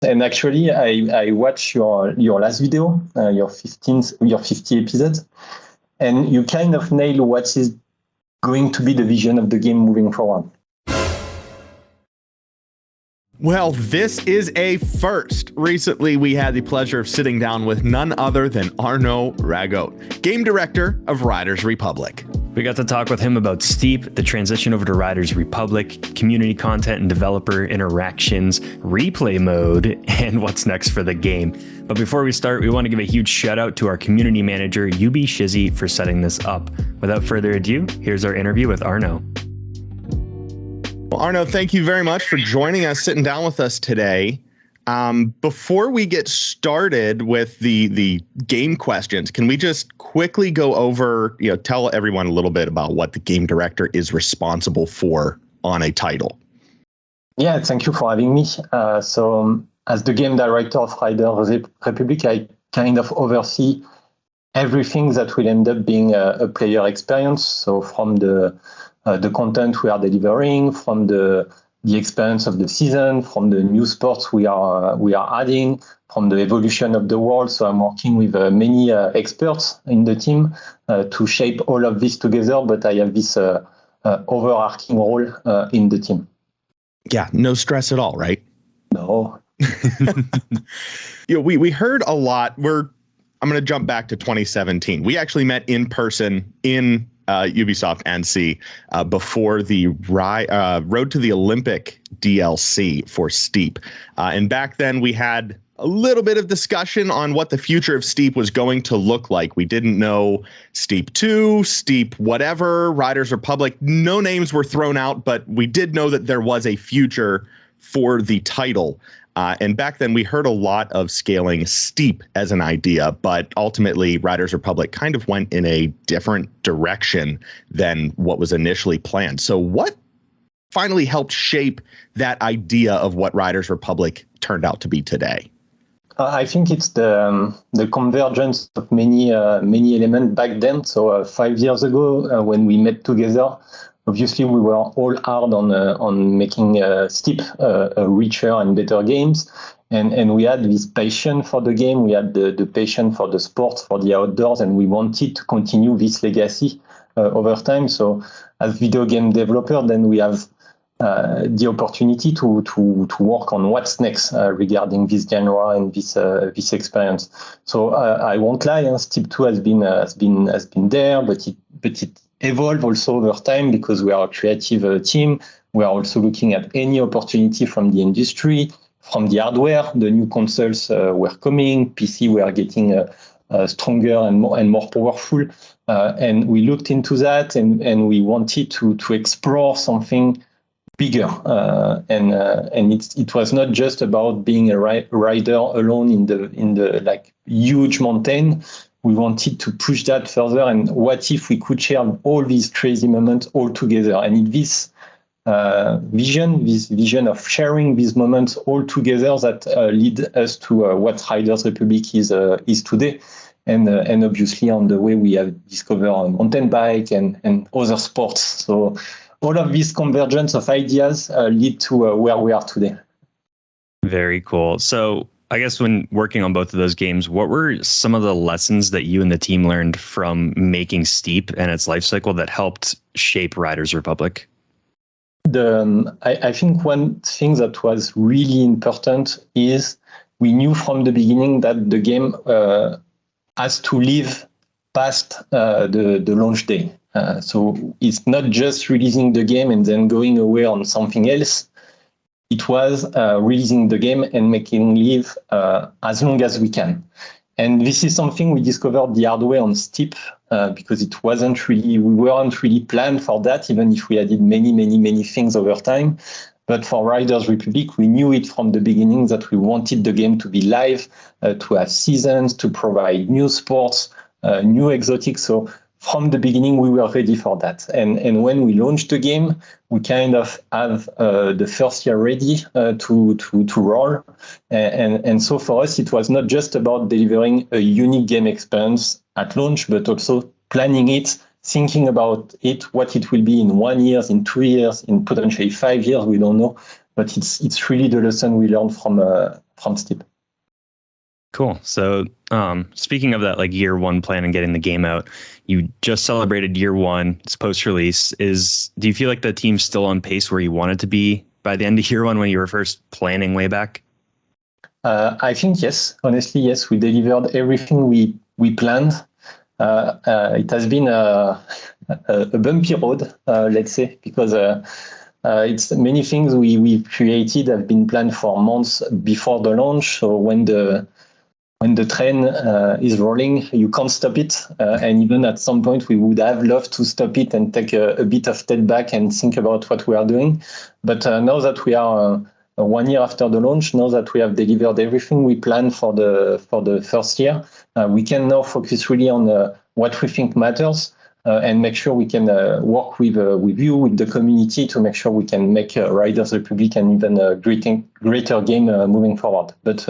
And actually, I watched your last video, your 50 episodes, and you kind of nail what is going to be the vision of the game moving forward. Well, this is a first. Recently, we had the pleasure of sitting down with none other than Arnaud Ragot, game director of Riders Republic. We got to talk with him about Steep, the transition over to Riders Republic, community content and developer interactions, replay mode, and what's next for the game. But before we start, we want to give a huge shout out to our community manager, UB Shizzy, for setting this up. Without further ado, here's our interview with Arnaud. Well, Arnaud, thank you very much for joining us, sitting down with us today. Before we get started with the game questions, can we just quickly go over, tell everyone a little bit about what the game director is responsible for on a title? Yeah, thank you for having me. So as the game director of Riders Republic, I kind of oversee everything that will end up being a player experience. So from the content we are delivering, from the experience of the season, from the new sports we are adding, from the evolution of the world. So I'm working with many experts in the team to shape all of this together, but I have this overarching role in the team. Yeah, no stress at all, right? No. We heard a lot. I'm going to jump back to 2017. We actually met in person in Ubisoft Annecy before the Road to the Olympic DLC for Steep. And back then we had a little bit of discussion on what the future of Steep was going to look like. We didn't know Steep 2, Steep whatever, Riders Republic. No names were thrown out, but we did know that there was a future for the title. And back then we heard a lot of scaling Steep as an idea, but ultimately Riders Republic kind of went in a different direction than what was initially planned. So what finally helped shape that idea of what Riders Republic turned out to be today? I think it's the convergence of many elements back then. So 5 years ago, when we met together, obviously, we were all hard on making Steep richer and better games, and we had this passion for the game. We had the passion for the sport, for the outdoors, and we wanted to continue this legacy over time. So, as video game developer, then we have the opportunity to work on what's next regarding this genre and this experience. So I won't lie, Steep 2 has been there, but it evolve also over time because we are a creative team. We are also looking at any opportunity from the industry, from the hardware. The new consoles were coming, PC were getting stronger and more powerful. And we looked into that and we wanted to explore something bigger. And it was not just about being a rider alone in the like huge mountain. We wanted to push that further, and what if we could share all these crazy moments all together? And in this vision of sharing these moments all together, that lead us to what Riders Republic is today, and obviously on the way we have discovered mountain bike and other sports. So all of this convergence of ideas lead to where we are today. Very cool. So I guess when working on both of those games, what were some of the lessons that you and the team learned from making Steep and its life cycle that helped shape Riders Republic? I think one thing that was really important is we knew from the beginning that the game has to live past the launch day. So it's not just releasing the game and then going away on something else. It was releasing the game and making live as long as we can. And this is something we discovered the hard way on Steep because we weren't really planned for that, even if we added many things over time. But for Riders Republic, we knew it from the beginning that we wanted the game to be live, to have seasons, to provide new sports, new exotics. So from the beginning, we were ready for that. And when we launched the game, we kind of have the first year ready to roll. And so for us, it was not just about delivering a unique game experience at launch, but also planning it, thinking about it, what it will be in 1 year, in 2 years, in potentially 5 years, we don't know. but it's really the lesson we learned from Steep. Cool. So speaking of that, like year one plan and getting the game out, you just celebrated year one. It's post-release. Do you feel like the team's still on pace where you wanted to be by the end of year one when you were first planning way back? I think yes. Honestly, yes. We delivered everything we planned. It has been a bumpy road, let's say, because it's many things we created have been planned for months before the launch. So when the train is rolling, you can't stop it. And even at some point, we would have loved to stop it and take a bit of step back and think about what we are doing. But now that we are 1 year after the launch, now that we have delivered everything we planned for the first year, we can now focus really on what we think matters and make sure we can work with you, with the community, to make sure we can make Riders Republic an even greater game moving forward. But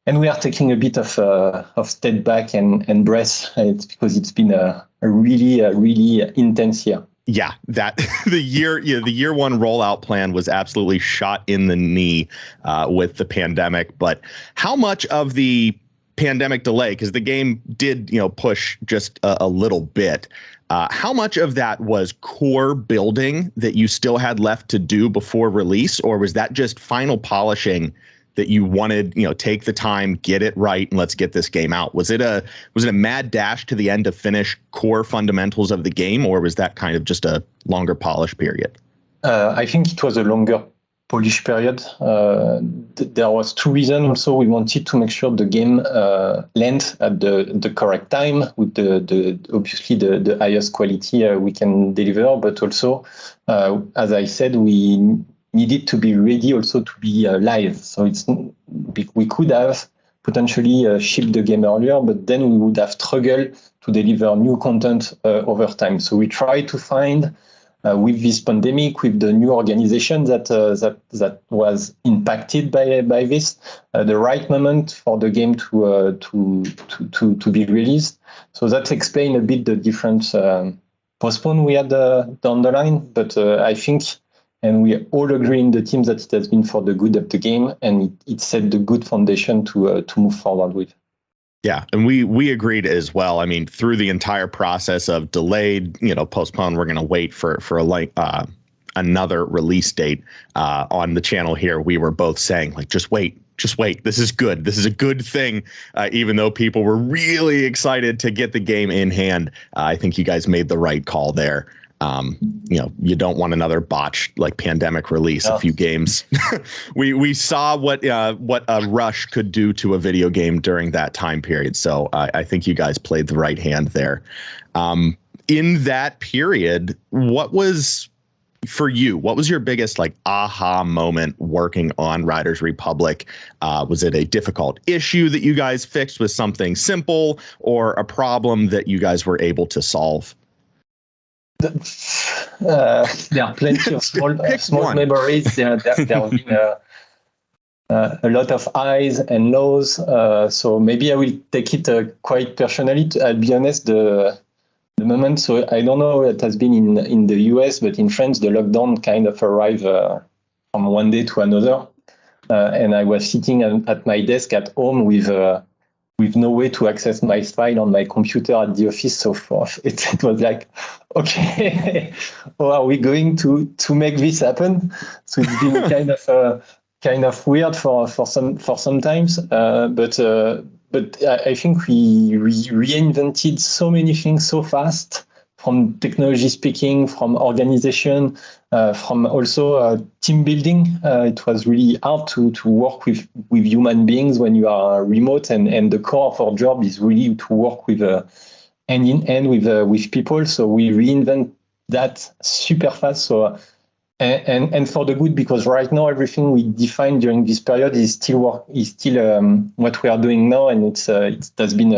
and we are taking a bit of step back and breath. It's because it's been a really intense year. Yeah, that the year one rollout plan was absolutely shot in the knee with the pandemic. But how much of the pandemic delay, because the game did push just a little bit, how much of that was core building that you still had left to do before release, or was that just final polishing that you wanted, take the time, get it right, and let's get this game out? Was it a mad dash to the end to finish core fundamentals of the game, or was that kind of just a longer polish period? I think it was a longer polish period. There was two reasons. Also, we wanted to make sure the game lands at the correct time with the obviously the highest quality we can deliver, but also, as I said, we needed to be ready also to be live. So we could have potentially shipped the game earlier, but then we would have struggled to deliver new content over time. So we tried to find, with this pandemic, with the new organization that was impacted by this, the right moment for the game to be released. So that explains a bit the different postpone we had down the line. But I think, and we all agree in the team, that it has been for the good of the game, and it set the good foundation to move forward with. Yeah, and we agreed as well. I mean, through the entire process of delayed, postponed, we're going to wait for another release date on the channel here. We were both saying, like, just wait. This is good. This is a good thing. Even though people were really excited to get the game in hand, I think you guys made the right call there. You don't want another botched like pandemic release. A few games. we saw what a rush could do to a video game during that time period. So I think you guys played the right hand there. In that period, what was for you? What was your biggest like aha moment working on Riders Republic? Was it a difficult issue that you guys fixed with something simple, or a problem that you guys were able to solve? There are plenty of small memories. There have been a lot of highs and lows. So maybe I will take it quite personally. I'll be honest, the moment. So I don't know what it has been in the US, but in France, the lockdown kind of arrived from one day to another. And I was sitting at my desk at home with no way to access my file on my computer at the office. So forth. It was like, okay, how are we going to make this happen? So it's been kind of weird for some times. But I think we reinvented so many things so fast, from technology speaking, from organization, from also team building. It was really hard to work with human beings when you are remote, and the core of our job is really to work with hand in hand with people. So we reinvent that super fast. So and for the good, because right now everything we defined during this period is still what we are doing now, and it has been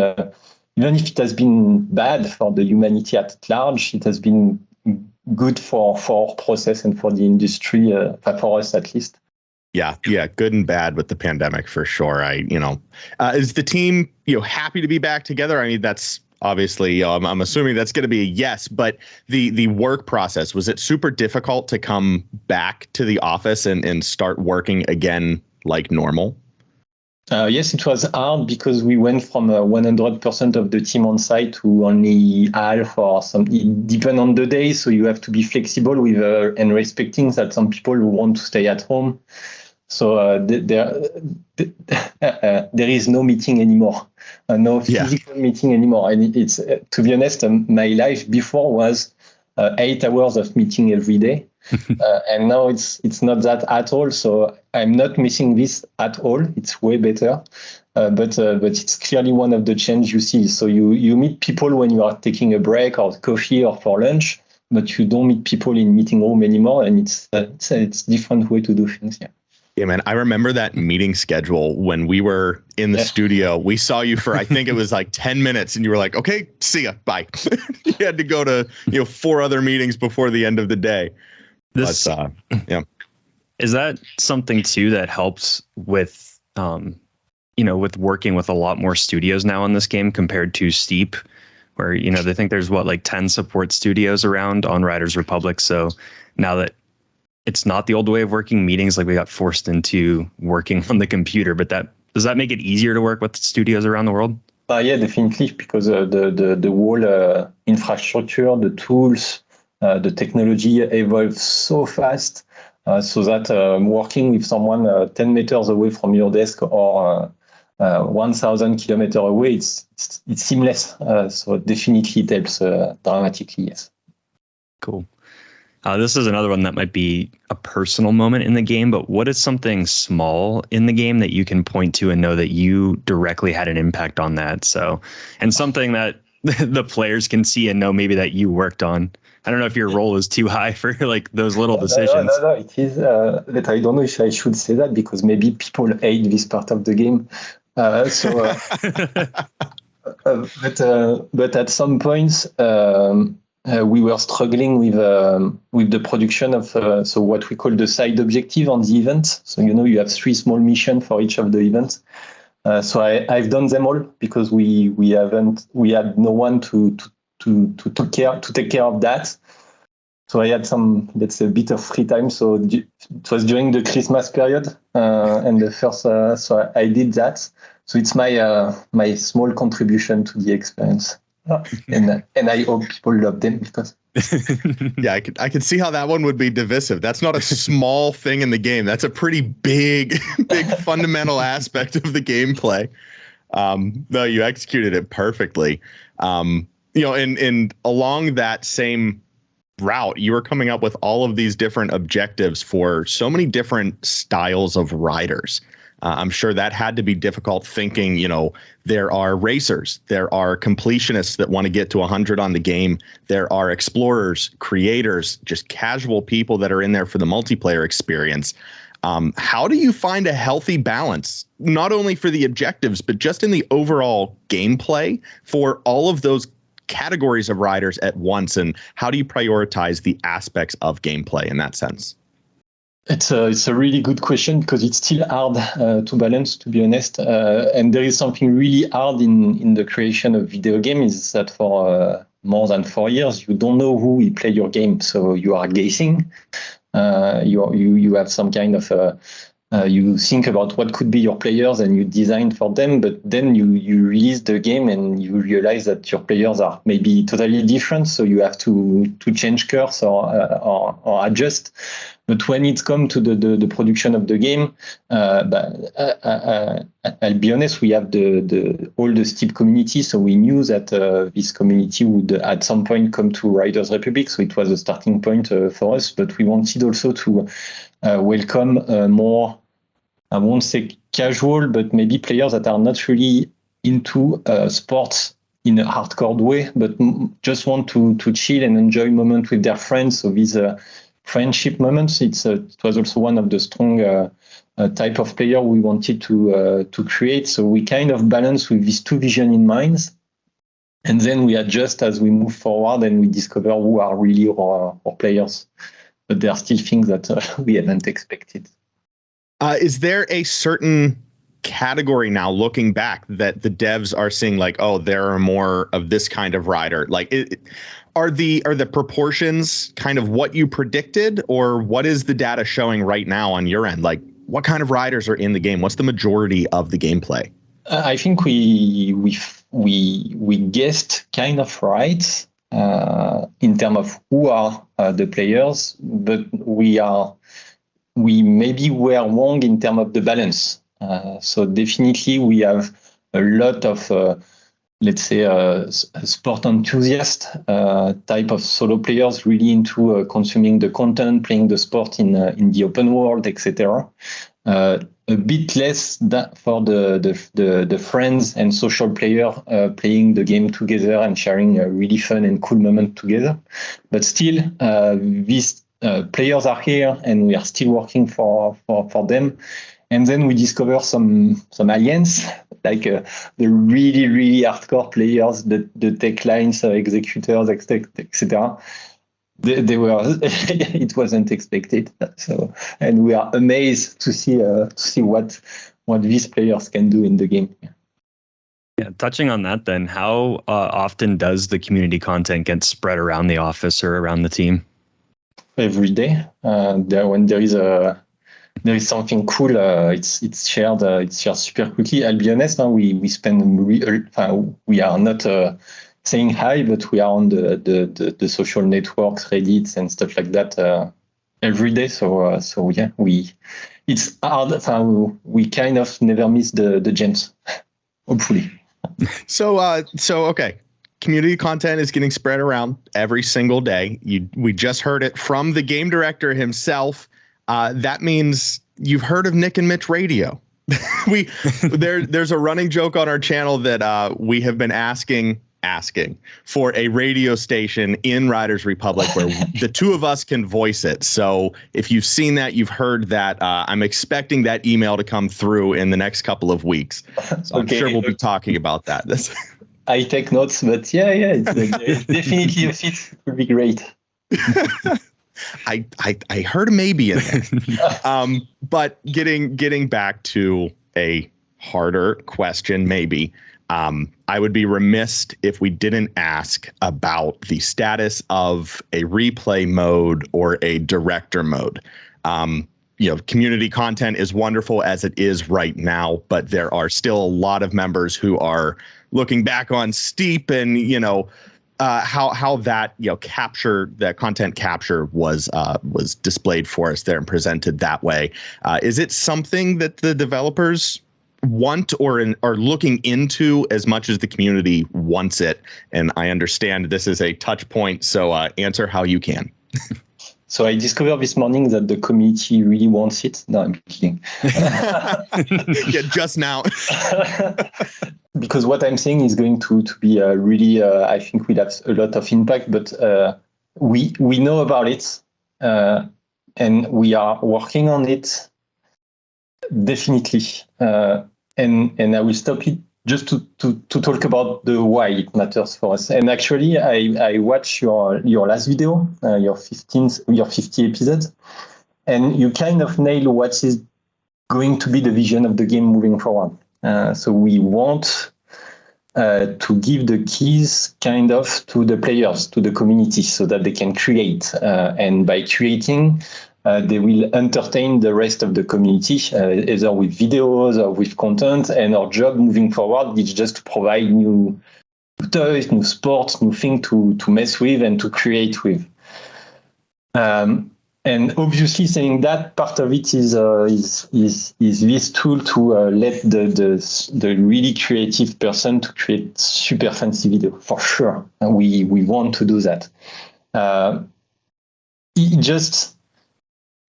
even if it has been bad for the humanity at large, it has been good for our process and for the industry, for us at least. Yeah, good and bad with the pandemic for sure. Is the team happy to be back together? I mean, that's obviously, I'm assuming that's going to be a yes. But the work process, was it super difficult to come back to the office and start working again like normal? Yes, it was hard because we went from 100% of the team on site to only half or some. It depends on the day, so you have to be flexible with and respecting that some people who want to stay at home. So there is no meeting anymore, no physical meeting anymore. And it's to be honest, my life before was 8 hours of meeting every day. And now it's not that at all. So I'm not missing this at all. It's way better. But it's clearly one of the changes you see. So you meet people when you are taking a break or coffee or for lunch, but you don't meet people in meeting room anymore. And it's different way to do things. Yeah. Yeah, man. I remember that meeting schedule when we were in the studio. We saw you for, I think it was like 10 minutes and you were like, okay, see ya. Bye. You had to go to, 4 other meetings before the end of the day. Is that something too that helps with, with working with a lot more studios now in this game compared to Steep, where, they think there's like 10 support studios around on Riders Republic. So now that it's not the old way of working meetings, like we got forced into working on the computer, but does that make it easier to work with studios around the world? Yeah, definitely, because the whole infrastructure, the tools, the technology evolves so fast, so that working with someone 10 meters away from your desk or 1,000 kilometers away, it's seamless. So definitely it helps dramatically. Yes. Cool. This is another one that might be a personal moment in the game, but what is something small in the game that you can point to and know that you directly had an impact on that? So, and something that the players can see and know maybe that you worked on. I don't know if your role is too high for like those little decisions. No, it is. But I don't know if I should say that because maybe people hate this part of the game. But at some points, we were struggling with the production of so what we call the side objective on the event. So you have 3 small missions for each of the events. So I've done them all because we had no one to take care of that. So I had that's a bit of free time. So it was during the Christmas period and the first. So I did that. So it's my small contribution to the experience. And I hope people love them because. Yeah, I could see how that one would be divisive. That's not a small thing in the game. That's a pretty big fundamental aspect of the gameplay. No, you executed it perfectly. And along that same route, you were coming up with all of these different objectives for so many different styles of riders. I'm sure that had to be difficult thinking, there are racers, there are completionists that want to get to 100 on the game. There are explorers, creators, just casual people that are in there for the multiplayer experience. How do you find a healthy balance, not only for the objectives, but just in the overall gameplay for all of those categories of riders at once? And how do you prioritize the aspects of gameplay in that sense? It's a really good question because it's still hard to balance, to be honest. And there is something really hard in the creation of video games is that for more than 4 years, you don't know who will play your game. So you are guessing. You have some kind of you think about what could be your players and you design for them, but then you release the game and you realize that your players are maybe totally different. So you have to change course or adjust. But when it comes to the production of the game, I'll be honest, we have all the Steep community, so we knew that this community would at some point come to Riders Republic, so it was a starting point for us. But we wanted also to welcome more, I won't say casual, but maybe players that are not really into sports in a hardcore way, but just want to chill and enjoy moments with their friends. So these friendship moments, it was also one of the strong type of player we wanted to create. So we kind of balance with these 2 visions in mind, and then we adjust as we move forward and we discover who are really our players. But there are still things that we haven't expected. Is there a certain category now, looking back, that the devs are seeing like, oh, there are more of this kind of rider? Like, are the proportions kind of what you predicted, or what is the data showing right now on your end? Like, what kind of riders are in the game? What's the majority of the gameplay? I think we guessed kind of right in terms of who are the players, but we maybe were wrong in terms of the balance. So definitely we have a lot of let's say sport enthusiast type of solo players really into consuming the content, playing the sport in the open world, etc. A bit less for the friends and social player playing the game together and sharing a really fun and cool moment together. But still, these players are here, and we are still working for them. And then we discover some aliens, like the really, really hardcore players, the tech lines, executors, etc. They were it wasn't expected. So, and we are amazed to see what these players can do in the game. Yeah, touching on that, then, how often does the community content get spread around the office or around the team? Every day. When there is something cool, it's shared. It's shared super quickly. I'll be honest. We spend. We are not saying hi, but we are on the social networks, Reddit, and stuff like that every day. So yeah, it's hard. We kind of never miss the gems, hopefully. So okay. Community content is getting spread around every single day. We just heard it from the game director himself. That means you've heard of Nick and Mitch Radio. There's a running joke on our channel that we have been asking for a radio station in Riders Republic where the two of us can voice it. So if you've seen that, you've heard that. I'm expecting that email to come through in the next couple of weeks. So I'm sure we'll be talking about that. I take notes, but yeah, it's definitely a fit. It would be great. I heard a maybe in there. But getting back to a harder question, maybe. I would be remiss if we didn't ask about the status of a replay mode or a director mode. Community content is wonderful as it is right now, but there are still a lot of members who are looking back on Steep and, how that, that content capture was displayed for us there and presented that way. Is it something that the developers want or are looking into as much as the community wants it? And I understand this is a touch point, so answer how you can. So I discovered this morning that the community really wants it. No, I'm kidding. Yeah, just now. Because what I'm saying is going to be really, I think we'll have a lot of impact, but we know about it and we are working on it, definitely. And I will stop it just to talk about the why it matters for us. And actually, I watched your last video, your 50 episodes, and you kind of nail what is going to be the vision of the game moving forward. So we want to give the keys kind of to the players, to the community, so that they can create. And by creating, they will entertain the rest of the community, either with videos or with content. And our job moving forward is just to provide new toys, new sports, new things to mess with and to create with. And obviously, saying that, part of it is this tool to let the really creative person to create super fancy video, for sure. And we want to do that.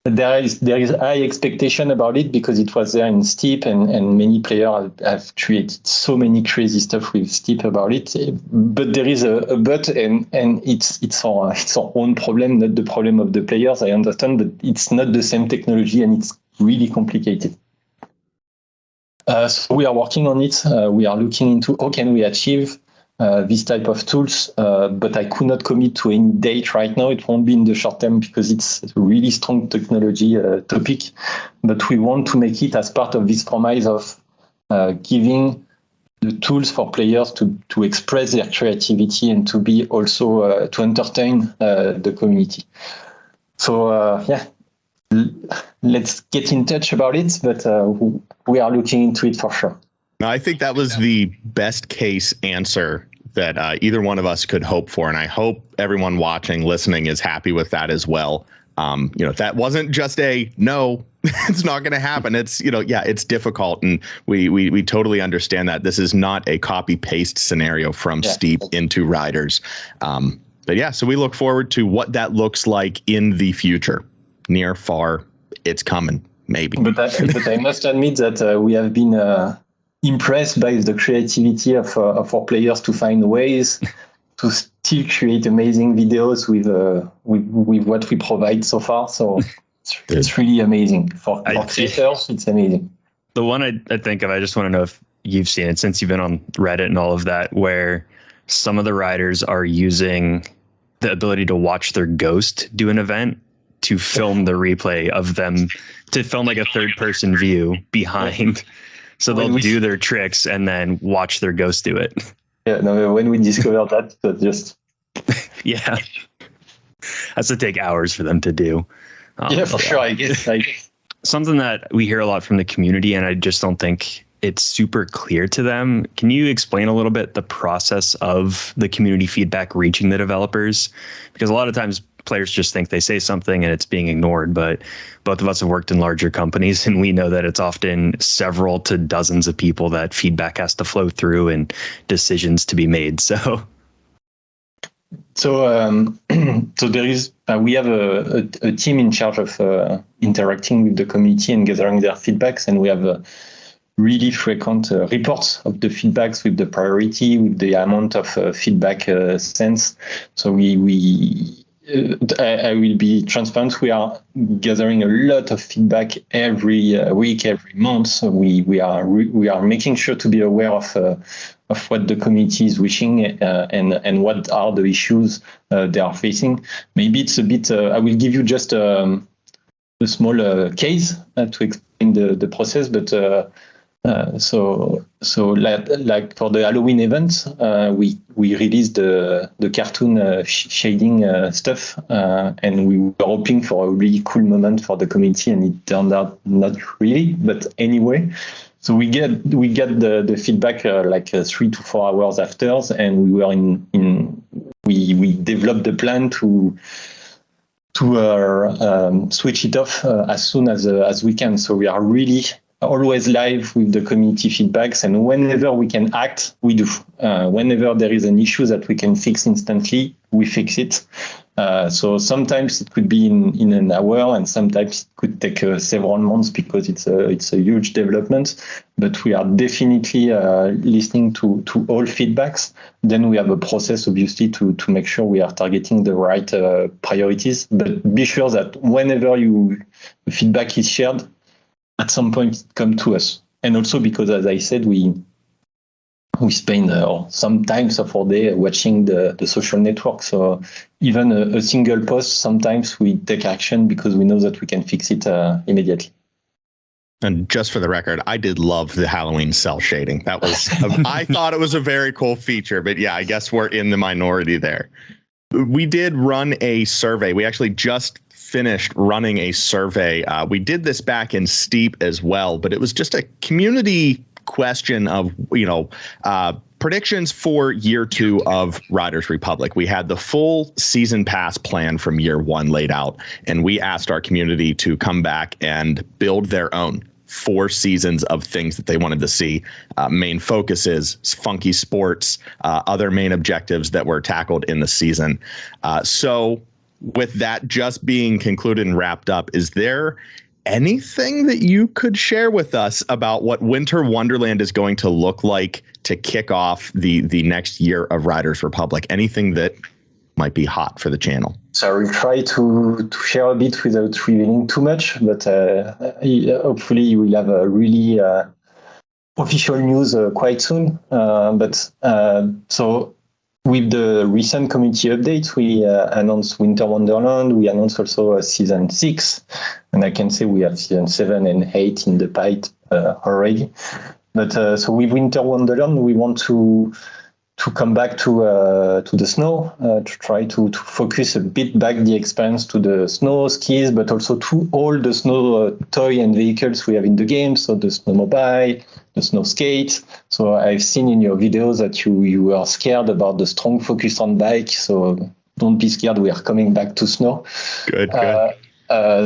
There is high expectation about it because it was there in Steep, and many players have created so many crazy stuff with Steep about it. But there is a but, and it's our own problem, not the problem of the players. I understand, but it's not the same technology, and it's really complicated. So we are working on it. We are looking into how can we achieve this type of tools, but I could not commit to any date right now. It won't be in the short term because it's a really strong technology topic. But we want to make it as part of this promise of giving the tools for players to express their creativity and to be also to entertain the community. So let's get in touch about it, but we are looking into it for sure. No, I think that was the best case answer that either one of us could hope for, and I hope everyone watching, listening is happy with that as well. That wasn't just a no, it's not going to happen. It's, it's difficult. And we totally understand that this is not a copy paste scenario from Steep into Riders. So we look forward to what that looks like in the future. Near, far, it's coming, maybe. But I must admit that we have been impressed by the creativity of our players to find ways to still create amazing videos with what we provide so far. So it's really amazing. For creators, it's amazing. The one I think of, I just want to know if you've seen it since you've been on Reddit and all of that, where some of the riders are using the ability to watch their ghost do an event to film the replay of them, to film like a third person view behind. So they'll do their tricks and then watch their ghost do it. Yeah, no, when we discovered that just... Yeah. Has to take hours for them to do. For sure, I guess. Something that we hear a lot from the community, and I just don't think it's super clear to them. Can you explain a little bit the process of the community feedback reaching the developers? Because a lot of times players just think they say something and it's being ignored, but both of us have worked in larger companies and we know that it's often several to dozens of people that feedback has to flow through and decisions to be made. So there is, we have a team in charge of interacting with the community and gathering their feedbacks, and we have really frequent reports of the feedbacks with the priority, with the amount of feedback sent. So I will be transparent. We are gathering a lot of feedback every week, every month. So we are making sure to be aware of what the community is wishing and what are the issues they are facing. Maybe it's a bit. I will give you just a small case to explain the process, but. So like for the Halloween event, we released the cartoon shading stuff, and we were hoping for a really cool moment for the community, and it turned out not really. But anyway, so we get the feedback 3 to 4 hours after, and we were we developed the plan to switch it off as soon as we can. So we are really always live with the community feedbacks, and whenever we can act, we do. Whenever there is an issue that we can fix instantly, we fix it. So sometimes it could be in an hour, and sometimes it could take several months because it's a huge development. But we are definitely listening to all feedbacks. Then we have a process, obviously, to make sure we are targeting the right priorities. But be sure that whenever the feedback is shared, at some point it comes to us. And also because, as I said, we spend some times of our day watching the social network. So even a single post, sometimes we take action because we know that we can fix it immediately. And just for the record, I did love the Halloween cell shading. That was, I thought it was a very cool feature, but yeah, I guess we're in the minority there. We did run a survey. We actually just finished running a survey. We did this back in Steep as well, but it was just a community question of, predictions for year 2 of Riders Republic. We had the full season pass plan from year 1 laid out, and we asked our community to come back and build their own 4 seasons of things that they wanted to see. Main focuses, funky sports, other main objectives that were tackled in the season. So with that just being concluded and wrapped up, is there anything that you could share with us about what Winter Wonderland is going to look like to kick off the next year of Riders Republic? Anything that might be hot for the channel? So I will try to share a bit without revealing too much, but hopefully you will have a really official news quite soon. So with the recent community update, we announced Winter Wonderland. We announced also season 6, and I can say we have season 7 and 8 in the pipe already. But so with Winter Wonderland, we want to come back to the snow, to try to focus a bit back the experience to the snow skis, but also to all the snow toy and vehicles we have in the game. So the snowmobile, the snow skate. So I've seen in your videos that you are scared about the strong focus on bike. So don't be scared. We are coming back to snow. Good.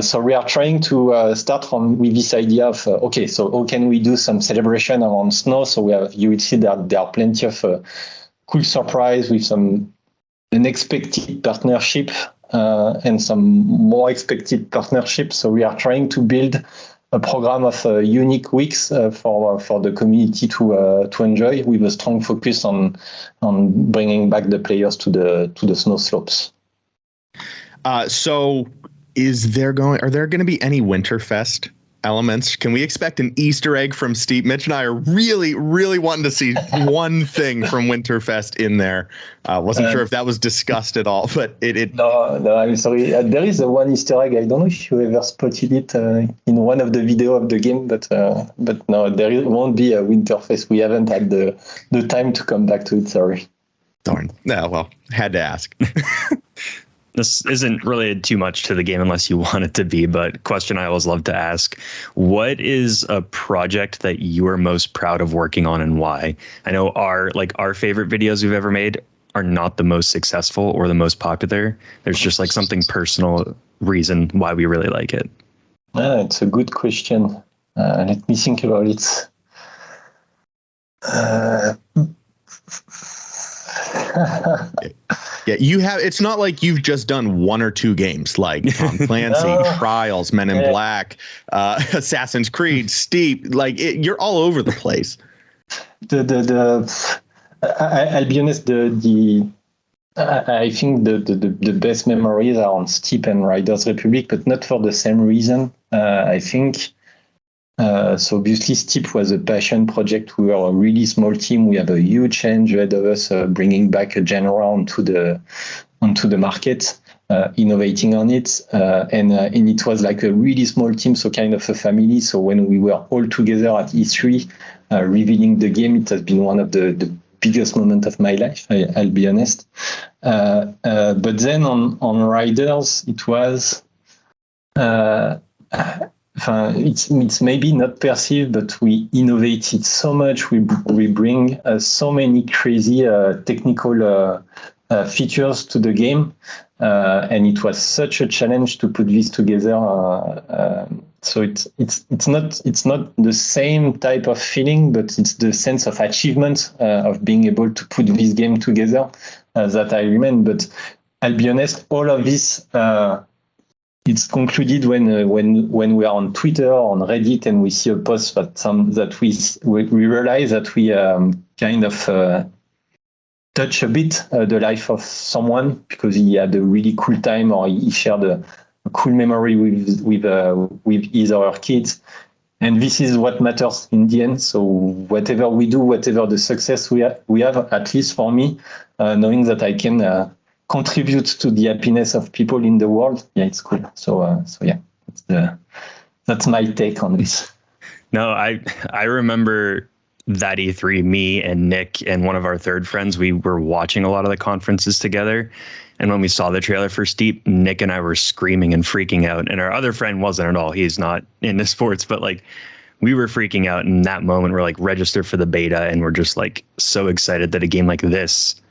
So we are trying to start with this idea of, okay, so how can we do some celebration around snow? So you will see that there are plenty of cool surprise with some unexpected partnership and some more expected partnerships. So we are trying to build a program of unique weeks for the community to enjoy, with a strong focus on bringing back the players to the snow slopes. So are there going to be any Winterfest elements? Can we expect an Easter egg from Steep? Mitch and I are really, really wanting to see one thing from Winterfest in there. Wasn't sure if that was discussed at all, but it. No, I'm sorry. There is one Easter egg. I don't know if you ever spotted it in one of the video of the game, but no, won't be a Winterfest. We haven't had the time to come back to it. Sorry. Darn. No, well, had to ask. This isn't related too much to the game unless you want it to be, but question I always love to ask: what is a project that you are most proud of working on, and why? I know our favorite videos we've ever made are not the most successful or the most popular. There's just like something personal reason why we really like it. It's a good question. Let me think about it. Yeah, you have. It's not like you've just done one or two games like Tom Clancy, Trials, Men in Black, Assassin's Creed, Steep. You're all over the place. I'll be honest. I think the best memories are on Steep and Riders Republic, but not for the same reason. I think. So obviously Steep was a passion project. We were a really small team. We have a huge change ahead of us, bringing back a genre onto the market, innovating on it. And it was like a really small team, so kind of a family. So when we were all together at E3, revealing the game, it has been one of the biggest moments of my life, I'll be honest. But then on Riders, it was... it's maybe not perceived, but we innovated so much. We bring so many crazy technical features to the game, and it was such a challenge to put this together. So it's not the same type of feeling, but it's the sense of achievement of being able to put this game together that I remember. But I'll be honest, all of this. It's concluded when we are on Twitter or on Reddit and we see a post that we realize that we kind of touch a bit the life of someone because he had a really cool time or he shared a cool memory with his or her kids, and this is what matters in the end. So whatever we do, whatever the success we have, at least for me, knowing that I can. Contribute to the happiness of people in the world. Yeah, it's cool. So yeah, that's my take on this. No, I remember that E3, me and Nick and one of our third friends, we were watching a lot of the conferences together. And when we saw the trailer for Steep, Nick and I were screaming and freaking out. And our other friend wasn't at all. He's not into sports, but we were freaking out in that moment. We're registered for the beta, and we're just so excited that a game like this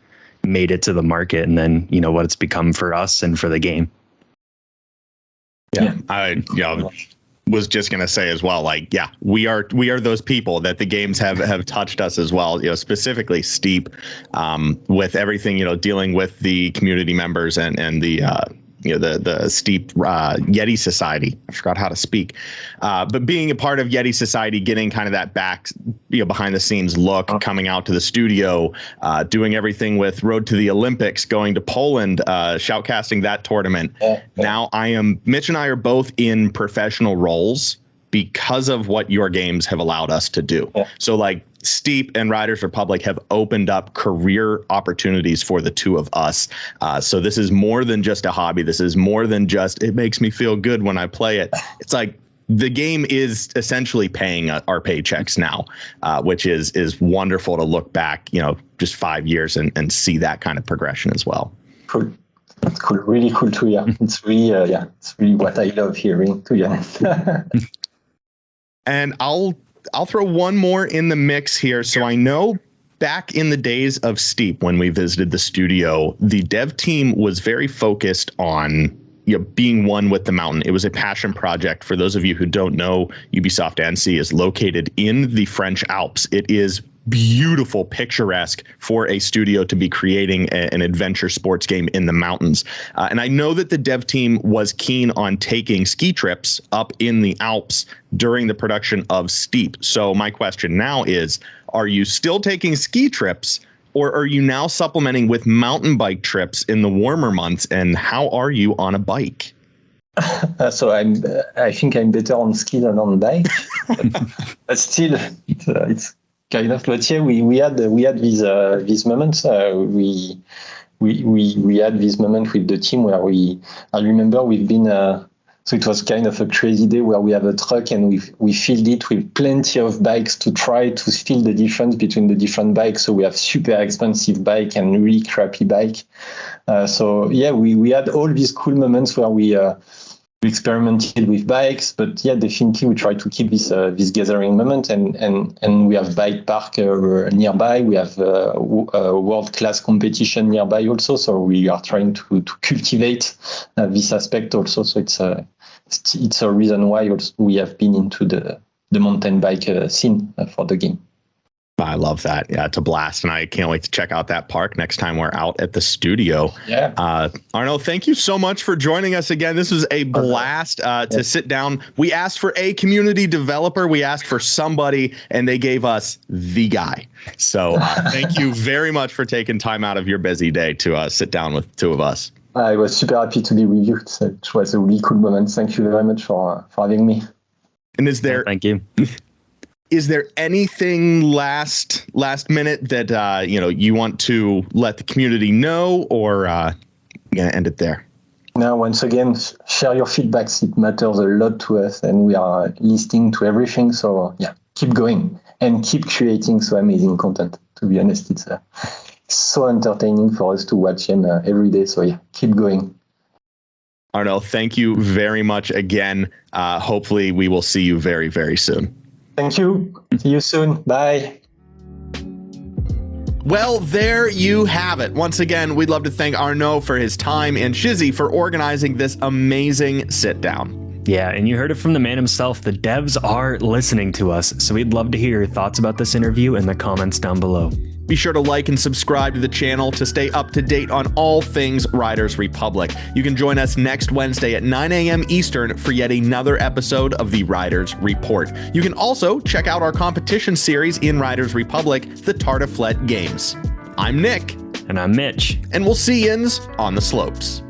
made it to the market, and then what it's become for us and for the game. Yeah. I was just gonna say as well, we are those people that the games have touched us as well. Specifically Steep, with everything dealing with the community members and the the Steep Yeti Society. I forgot how to speak, but being a part of Yeti Society, getting kind of that back, behind the scenes look, coming out to the studio, doing everything with Road to the Olympics, going to Poland, shoutcasting that tournament. Now Mitch and I are both in professional roles because of what your games have allowed us to do. So Steep and Riders Republic have opened up career opportunities for the two of us. So this is more than just a hobby. This is more than just, it makes me feel good when I play it. It's the game is essentially paying our paychecks now, which is wonderful to look back, just 5 years and see that kind of progression as well. Cool. That's cool. Really cool to hear. It's really, it's really what I love hearing, to be honest. And I'll throw one more in the mix here. So I know back in the days of Steep, when we visited the studio, the dev team was very focused on being one with the mountain. It was a passion project. For those of you who don't know, Ubisoft Annecy is located in the French Alps. It is beautiful, picturesque for a studio to be creating an adventure sports game in the mountains. And I know that the dev team was keen on taking ski trips up in the Alps during the production of Steep. So my question now is, are you still taking ski trips, or are you now supplementing with mountain bike trips in the warmer months? And how are you on a bike? So I think I'm better on ski than on bike, but still, it's kind of Lotier. We had these moments. We had this moment with the team where I remember we've been. So it was kind of a crazy day where we have a truck and we filled it with plenty of bikes to try to feel the difference between the different bikes. So we have super expensive bike and really crappy bike. We had all these cool moments where we experimented with bikes, but definitely we try to keep this gathering moment, and we have bike park nearby. We have a world-class competition nearby also, so we are trying to cultivate this aspect also. So it's a reason why also we have been into the mountain bike scene for the game. I love that. Yeah, it's a blast. And I can't wait to check out that park next time we're out at the studio. Yeah. Arnaud, thank you so much for joining us again. This was a blast to sit down. We asked for a community developer. We asked for somebody, and they gave us the guy. So thank you very much for taking time out of your busy day to sit down with the two of us. I was super happy to be with you. It was a really cool moment. Thank you very much for having me. And is there... Thank you. Is there anything last minute that you want to let the community know, or gonna end it there? Now, once again, share your feedbacks. It matters a lot to us, and we are listening to everything. So keep going and keep creating so amazing content. To be honest, it's so entertaining for us to watch them every day. So keep going. Arnaud, thank you very much again. Hopefully, we will see you very, very soon. Thank you. See you soon. Bye. Well, there you have it. Once again, we'd love to thank Arnaud for his time and Shizzy for organizing this amazing sit down. Yeah, and you heard it from the man himself. The devs are listening to us, so we'd love to hear your thoughts about this interview in the comments down below. Be sure to like and subscribe to the channel to stay up to date on all things Riders Republic. You can join us next Wednesday at 9 a.m. Eastern for yet another episode of the Riders Report. You can also check out our competition series in Riders Republic, the Tartiflette Games. I'm Nick. And I'm Mitch. And we'll see yins on the slopes.